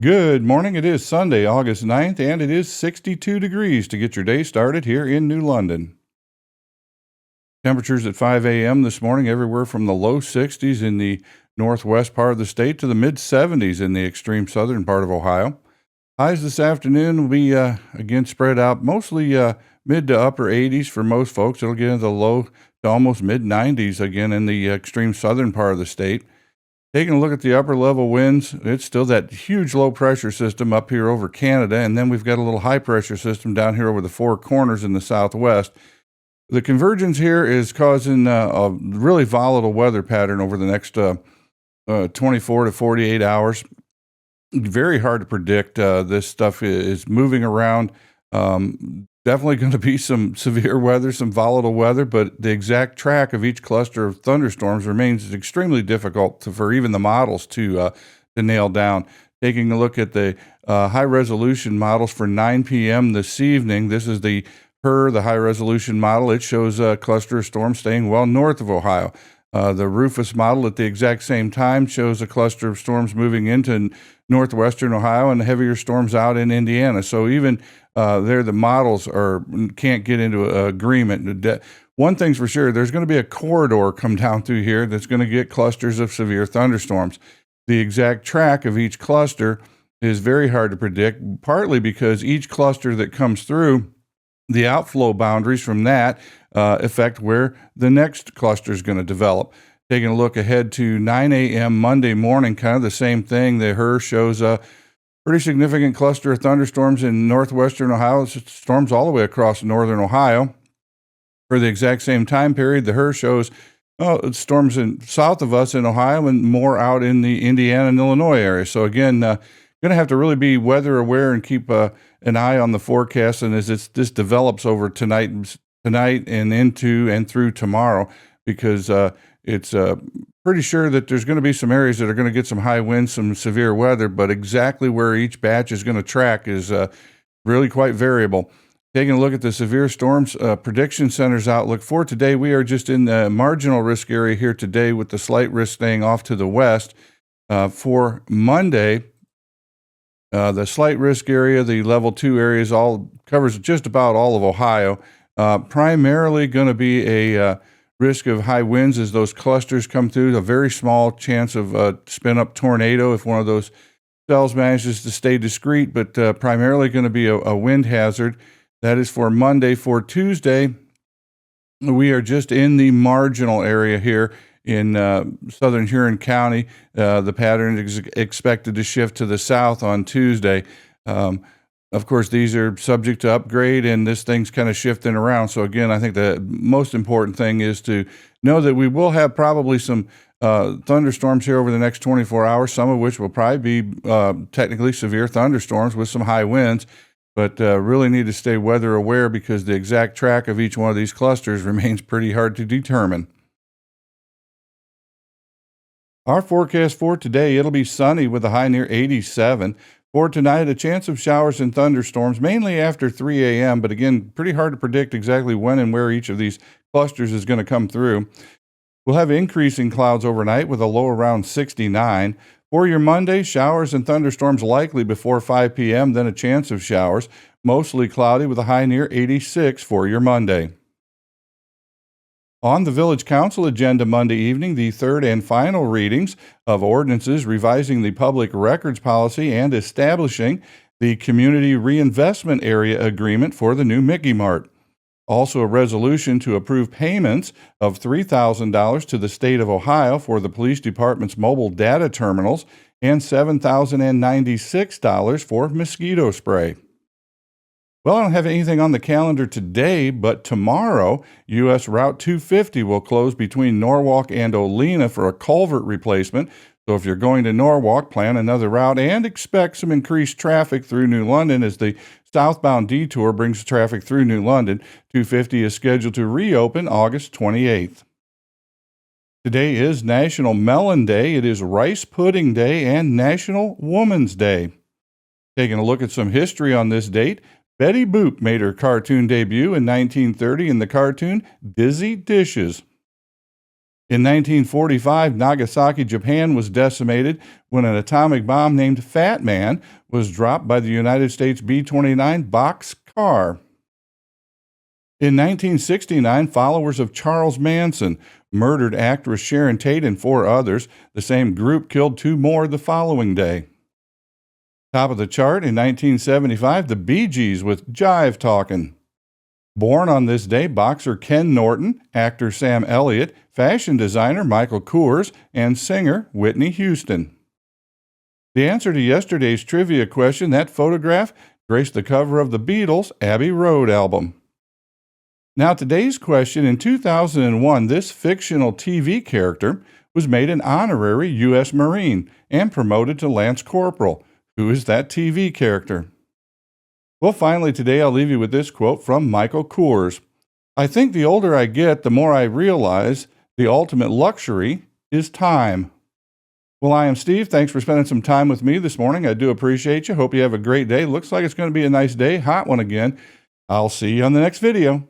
Good morning. It is Sunday, August 9th, and it is 62 degrees to get your day started here in New London. Temperatures at 5 a.m. this morning, everywhere from the low 60s in the northwest part of the state to the mid 70s in the extreme southern part of Ohio. Highs this afternoon will be again spread out mostly mid to upper 80s for most folks. It'll get into the low to almost mid 90s again in the extreme southern part of the state. Taking a look at the upper level winds, it's still that huge low pressure system up here over Canada, and then we've got a little high pressure system down here over the Four Corners in the southwest. The convergence here is causing a really volatile weather pattern over the next 24 to 48 hours. Very hard to predict. This stuff is moving around. Definitely going to be some severe weather, some volatile weather, but the exact track of each cluster of thunderstorms remains extremely difficult for even the models to nail down. Taking a look at the high resolution models for 9 p.m. this evening, this is the high resolution model. It shows a cluster of storms staying well north of Ohio. The Rufus model at the exact same time shows a cluster of storms moving into northwestern Ohio and heavier storms out in Indiana. So even there, the models can't get into agreement. One thing's for sure, there's going to be a corridor come down through here that's going to get clusters of severe thunderstorms. The exact track of each cluster is very hard to predict, partly because each cluster that comes through, the outflow boundaries from that affect where the next cluster is going to develop. Taking a look ahead to 9 a.m. Monday morning, kind of the same thing. The HRRR shows a pretty significant cluster of thunderstorms in northwestern Ohio. It's storms all the way across northern Ohio. For the exact same time period, the HRRR shows storms south of us in Ohio and more out in the Indiana and Illinois area. So again, going to have to really be weather aware and keep an eye on the forecast. And as this develops over tonight and into and through tomorrow, because it's pretty sure that there's going to be some areas that are going to get some high winds, some severe weather, but exactly where each batch is going to track is really quite variable. Taking a look at the Severe Storms Prediction Center's outlook for today, we are just in the marginal risk area here today with the slight risk staying off to the west. For Monday, the slight risk area, the level 2 areas, all covers just about all of Ohio. Primarily going to be a risk of high winds as those clusters come through. A very small chance of spin-up tornado if one of those cells manages to stay discrete, but primarily going to be a wind hazard. That is for Monday. For Tuesday, we are just in the marginal area here in southern Huron County. The pattern is expected to shift to the south on Tuesday. Of course, these are subject to upgrade, and this thing's kind of shifting around. So again, I think the most important thing is to know that we will have probably some thunderstorms here over the next 24 hours, some of which will probably be technically severe thunderstorms with some high winds, but really need to stay weather aware because the exact track of each one of these clusters remains pretty hard to determine. Our forecast for today, it'll be sunny with a high near 87. For tonight, a chance of showers and thunderstorms, mainly after 3 a.m., but again, pretty hard to predict exactly when and where each of these clusters is going to come through. We'll have increasing clouds overnight with a low around 69. For your Monday, showers and thunderstorms likely before 5 p.m., then a chance of showers, mostly cloudy with a high near 86 for your Monday. On the Village Council agenda Monday evening, the third and final readings of ordinances revising the public records policy and establishing the Community Reinvestment Area Agreement for the new Mickey Mart. Also, a resolution to approve payments of $3,000 to the state of Ohio for the police department's mobile data terminals and $7,096 for mosquito spray. Well, I don't have anything on the calendar today, but tomorrow, U.S. Route 250 will close between Norwalk and Olena for a culvert replacement. So if you're going to Norwalk, plan another route and expect some increased traffic through New London as the southbound detour brings traffic through New London. 250 is scheduled to reopen August 28th. Today is National Melon Day, it is Rice Pudding Day, and National Woman's Day. Taking a look at some history on this date, Betty Boop made her cartoon debut in 1930 in the cartoon Dizzy Dishes. In 1945, Nagasaki, Japan was decimated when an atomic bomb named Fat Man was dropped by the United States B-29 Bockscar. In 1969, followers of Charles Manson murdered actress Sharon Tate and 4 others. The same group killed 2 more the following day. Top of the chart in 1975, the Bee Gees with Jive Talkin'. Born on this day, boxer Ken Norton, actor Sam Elliott, fashion designer Michael Kors, and singer Whitney Houston. The answer to yesterday's trivia question, that photograph graced the cover of the Beatles' Abbey Road album. Now, today's question, in 2001, this fictional TV character was made an honorary U.S. Marine and promoted to Lance Corporal. Who is that TV character? Well, finally, today I'll leave you with this quote from Michael Kors. I think the older I get, the more I realize the ultimate luxury is time. Well, I am Steve. Thanks for spending some time with me this morning. I do appreciate you. Hope you have a great day. Looks like it's going to be a nice day, hot one again. I'll see you on the next video.